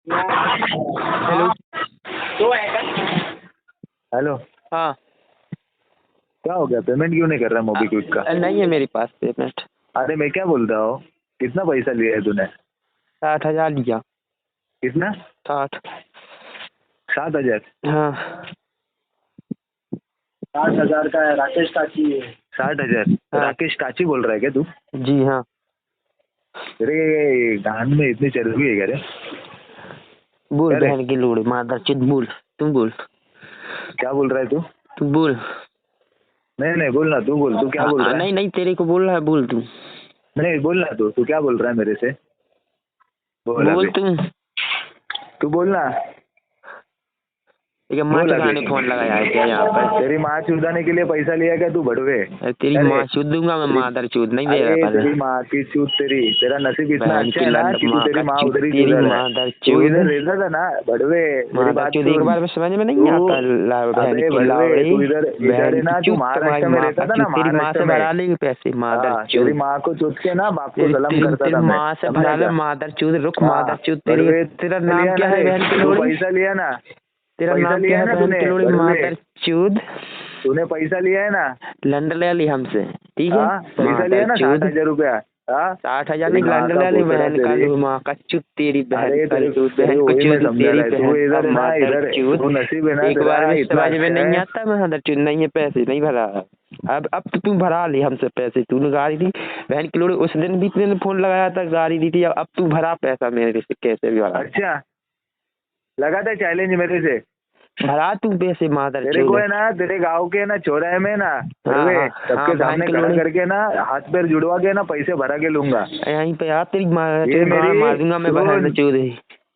Hello. Hello. हाँ। क्या हो गया, पेमेंट क्यों नहीं कर रहा मोबीक्विक का? नहीं है मेरे पास पेमेंट। अरे मैं क्या बोल रहा हूँ, कितना पैसा लिया है तूने? 60,000 लिया। कितना? 60। 7,000? हाँ। 60,000 का है, राकेश काची है। 60,000? हाँ। राकेश काची बोल रहा है क्या तू? जी हाँ। तेरे गान में इतनी चर्बी है क्या रे? बोल अरे बहन की लोड़ी मादर चुद बोल। तुम बोल। क्या बोल रहा है तू? तू बोल। नहीं बोलना, तू बोल, तू क्या बोल रहा है? नहीं नहीं तेरे को बोल रहा है, बोल तू। नहीं बोलना, तू क्या बोल रहा है मेरे से? बोल बोल अभी, तुम। तू बोलना। ठीक है, माँ बोल के अभी। गाने फोन लगाया है क्या यहाँ पर? तेरी माँ चुदाने के लिए पैसा लिया क्या तू बड़वे? तेरी अरे माँ चूद दूंगा मैं, मादर चूद नहीं दे अरे रहा तेरी पहले। माँ की चूत तेरी, तेरा नसीब इतना बहन अच्छा की है ना लंड कि तू माँ तेरी का माँ चूद, उधर ही तेरी चुदा रहा है। मादर तू चूद। इधर रहता था ना बड़वे, मेरी मादर बात चूद एक सुन। बार में समझ में नहीं तू आता। बहन अबे की बड़वे, लावड़ी। तू इधर इधर बहन है की ना, तू चूत तुम्हारी महाराष्ट्र में माँ रहता का था चूद, ना, तेरी माँ महाराष्ट्र से में। भरा लेगी पैसे मादर हाँ, चूद। तेरी माँ को चुत के ना बाप को तेरी सलाम तेरी करता तेरी था मैं, माँ से समझा भरा ले क्या? मादर चूद। रुक हाँ मादर चूद तेरी। बड़वे, तेरा पैसा नाम लिया क्या ना है रे, बहन की तू लोड़ी? पैसा लिया ना? तेरा पैसा नाम लिया क्या है है ना बहन तूने की लोड़ी बड़वे? मादर चूद? तूने पैसा लिया है ना? लंड ले ली हमसे। ठीक है। हाँ पैसा मादर लिया ना, चूद। 60,000 रुपया। हाँ 60,000 तेरी नहीं, माँ लंड का ले ली भोसड़ा बहन का तेरी। लू, माँ का चूत तेरी बहन अरे का तेरे चूत, तेरे बहन को वही मैं चूद समझा तेरी रहा है, तू बहन का इधर है ना, मादर इधर चूत। तू नसीब है ना एक बार तेरा में इतना समझ में अच्छा नहीं है। आता मादर चूत नहीं है, पैसे नहीं भरा। अब तो तू भरा ली हमसे पैसे, तूने गाड़ी दी बहन की लोड़ी। उस दिन भी तूने फोन लगाया था, गाड़ी दी थी। अब तू भरा पैसा मेरे से, कैसे भी भरा। अच्छा लगाता है चैलेंज मेरे से? भरा तू पैसे मादर तेरे चूत। को है ना, तेरे गाँव के ना चौराहे में ना हाँ बड़वे हाँ सबके हाँ बहन सामने की खड़ा लोड़ी। करके ना हाथ पैर जुड़वा के ना पैसे भरा के लूंगा। यहीं पे यार तेरी ये तेरी गाड़ मेरी मार दूंगा मैं बहन सुन, चूत।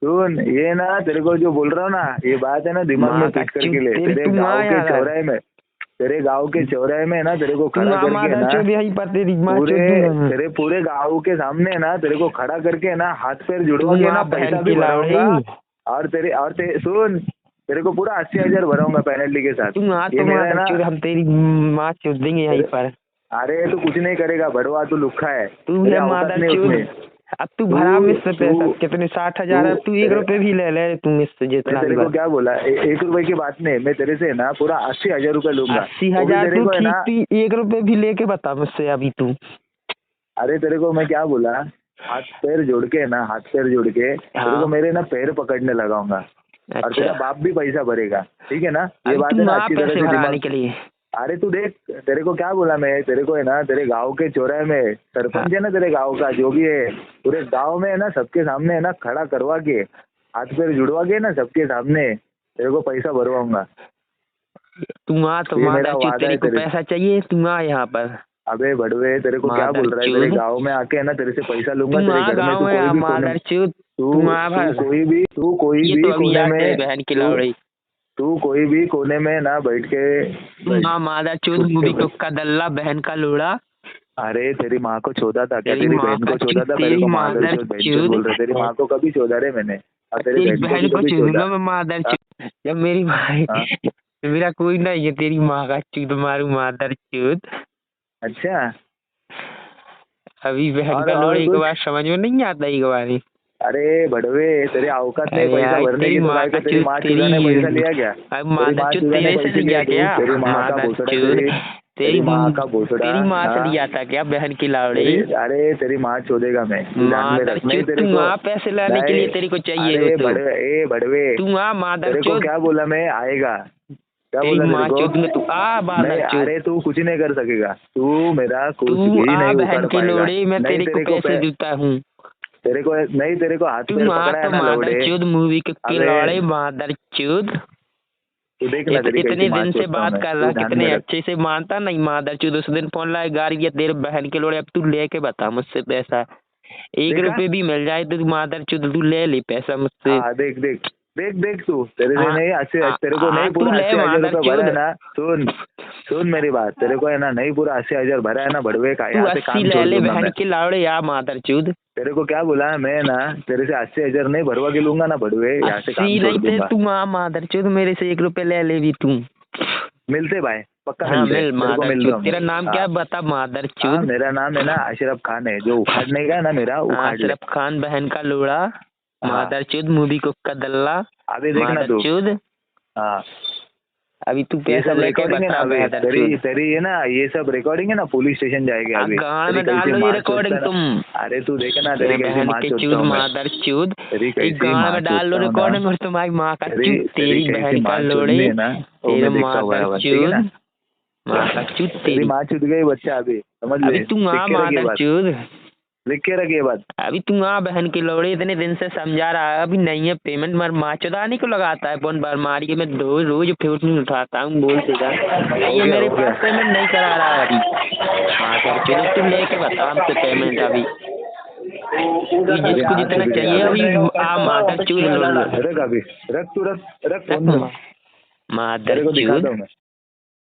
सुन ये ना तेरे को जो बोल रहा हूँ ना, ये बात है ना दिमाग में माँ का फिट चूत करके ले। तेरी, तेरे तू आ गाँव के यार। चौराहे में, तेरे गाँव के चौराहे में ना तेरे को तू खड़ा आ करके मादर ना चौध यहीं पर, तेरी माँ चौध पूरे, दूंगा मैं। तेरे पूरे गाँव के सामने ना तेरे को खड़ा करके ना हाथ पैर जुड़वा तू के आ ना बहन पैसा भी की भराऊंगा। लावड़ी। और सुन, तेरे को पूरा 80,000 भराऊंगा पेनल्टी के साथ। तू आ ये तो मेरा है मादर ना। चौध, हम तेरी माँ चौध देंगे यहीं पर। अरे तू कुछ नहीं करेगा बड़वा, तू लुक्खा है, तू तेरे है औकात मादर नहीं चौध। उसमें। अब तू भरा तू मुझसे पैसा तू कितने? 60,000 है। तू 1 तेरे, रुपए भी ले ले तू मुझसे मैं जितना भी तेरे को भर। क्या बोला, 1 रुपए की बात नहीं, मैं तेरे से ना पूरा 80,000 रुपये लूंगा। वो भी 80,000 तेरे तू को है ठीक, ना। तू 1 रुपए भी लेके बता मुझसे अभी तू। अरे तेरे को मैं क्या बोला, हाथ पैर जोड़ के ना, हाथ पैर जोड़ के तेरे को हाँ। मेरे ना पैर पकड़ने लगाऊंगा। और तेरा अच्छा। बाप भी पैसा भरेगा, ठीक है ना? ये अभी बात है तू ना, आ अच्छी तरह पैसे से भराने दिमाग। के लिए। अरे तू देख, तेरे को क्या बोला मैं, तेरे को है ना तेरे गांव के चौराहे में हाँ। सरपंच है ना तेरे गांव का, जो भी है पूरे गांव में है ना, सबके सामने है ना खड़ा करवा के हाथ पैर जुड़वा के ना सबके सामने तेरे को पैसा भरवाऊंगा। तू आ तो ये मेरा मादर चौध, वादा तेरे है को तेरे से। पैसा चाहिए, तू आ यहाँ पर। अबे बड़वे, तेरे को क्या मादर बोल रहा है, तेरे चौध। गांव में आके है ना तेरे से पैसा लूंगा, तू तेरे आ घर में गाँव तू में कोई आ भी कोने में, मादर चौध। तू तू आ तू भर। कोई ये तो भी अभी कोने याद है में, बहन की तू लावड़ी। तू कोई भी कोने में ना बैठ के तू आ मादर चौध, छुप मूवी के। का दल्ला बहन का लोड़ा। अरे तेरी माँ को चोदा था क्या? तेरी तेरी माँ बहन का को चूत, चोदा था? मेरे तेरी को मादर मादर चोद बहन चोद चूत। बोल रहे। तेरी माँ को कभी चोदा रे मैंने, और तेरी तेरी बहन को बहन भी को कभी चोदा? चूदूंगा मैं मादर हाँ? चूत। जब मेरी भाई, हाँ? मेरा कोई नहीं है, तेरी माँ का चूत मारू मादर चूत। अच्छा। अभी बहन का और लोड़े एक कुछ? बार समझ में नहीं आता एक बार ही। अरे बड़वे, तेरे औकात नहीं अरे पैसा यार भरने तेरी की, तो माँ काय का को तेरी चूत, माँ तेरी चुदा ने पैसा लिया क्या? अब तेरी मादर माँ चूत चुदा ने तेरे से पैसे लिया लिए तू? क्या? तेरी माँ का मादर भोसड़ा चूत। तेरी, तेरी तेरी माँ का भोसड़ा। तेरी माँ से हाँ? लिया था क्या बहन की लावड़ी? अरे तेरी माँ चोदेगा मैं, तू ध्यान में मादर रख। नहीं चूत, तेरे तू को आ पैसे लाने के लिए नहीं। तेरे को चाहिए हो अरे तो। बड़वे, ए बड़वे, तू आ मादर तेरे को चूत। क्या बोला मैं, आएगा? क्या तेरी बोला तेरे माँ को? चूत में तू आ मादर नहीं, चूत। अरे तू कुछ नहीं कर सकेगा, तू मेरा कुछ तू भी आ नहीं बहन उखाड़ की पाएगा। लोड़ी, मैं नहीं तेरे को तेरे को पैसे देता हूँ। तेरे को नहीं, तेरे को हाथ पैर तू आ पकड़ा है तो ना मादर लौड़े। चूत, मूवी के अबे लौड़े मादर चूत। तू देख ना तेरी कैसी इतने माँ दिन से चोदता हूँ बात मैं, कर तू रहा, ध्यान में कितने रख। अच्छे से मानता नहीं मादर चूत। उस दिन फोन लाए गाड़ी दिया तेरे बहन के लोड़े। अब तू लेके बता मुझसे पैसा। 1 देखा? रुपए भी मिल जाए तो मादर चूत तू ले ले पैसा मुझसे। हाँ देख देख देख देख, तू तेरे से हाँ नहीं, अस्सी तेरे को नहीं तू पूरा ले 80,000 मादर रुपये भरा है चूत। ना? सुन, सुन मेरी बात, तेरे को है ना नहीं पूरा 80,000 भरा है ना बड़वे का, तू यहाँ से 80 काम ले छोड़ ले दूंगा बहन मैं। के लावड़े या मादर चूत। तेरे को क्या बोला मैं ना, तेरे से 80,000 नहीं भरवा के लूंगा ना बड़वे, यहाँ से 80 काम छोड़ नहीं थे, दूंगा। तू आ मादर चूत मेरे से 1 रुपए ले ले भी तू। मिलते भाई, पक्का हाँ मिलते, मिल तेरे को मादर मिल रहा चूत। हूँ मैं। तेरा नाम क्या हाँ। है बता मादर हाँ चूत। मेरा नाम है ना अशरफ खान है, जो उखाड़ने का है ना मेरा, हाँ उखाड़ ले। अशरफ खान बहन का लोड़ा। मादरचोद मूवी को कदल्ला। अभी देखना तू। मादरचोद हाँ अभी तू ये पैसा सब लेके रिकॉर्डिंग है ना बता अभी, मादरचोद। तेरी तेरी है ना ये सब रिकॉर्डिंग है ना, पुलिस स्टेशन जाएगी अभी। गाँव में तेरी डाल कैसी दो ये माँ रिकॉर्डिंग चोदता तुम। ना। अरे तू देखना तेरी कैसी बहन माँ के चोदता चूद हूँ मैं। मादरचोद। तेरी एक कैसी गाँव माँ में डाल लो चोदता हूँ ना। रिकॉर्डिंग और तुम्हारी माँ का तेरी चूत तेरी तेरी कैसी बहन का माँ लोड़े। चोदनी है ना वो तेरे मैं देखता हूँ बराबर, ठीक है ना। मादरचोद माँ का चूत तेरी तेरी। माँ चुद गई बच्चा अभी, समझ ले। अभी तू लिख आ के रख ये बात, मादरचोद। लिख के रख ये बात। अभी तू आ बहन के लौड़े इतने दिन से समझा रहा है, अभी नहीं है पेमेंट। मर माँ चौदानी को लगाता है फोन बार मारी के। मैं रोज रोज फोन नहीं उठाता हूँ, बोल देगा ये गया, मेरे हो पास गया। पेमेंट नहीं करा रहा है अभी। मादरचोद तू लेके बता हमसे पेमेंट अभी। तू जिसको हाँ, जितना चुद गया। चाहिए अभी आ मादरचोद लोड़। रख अभी, रख तू, रख रख फोन। तेरे को दिखाता मादरचोद हूँ मैं।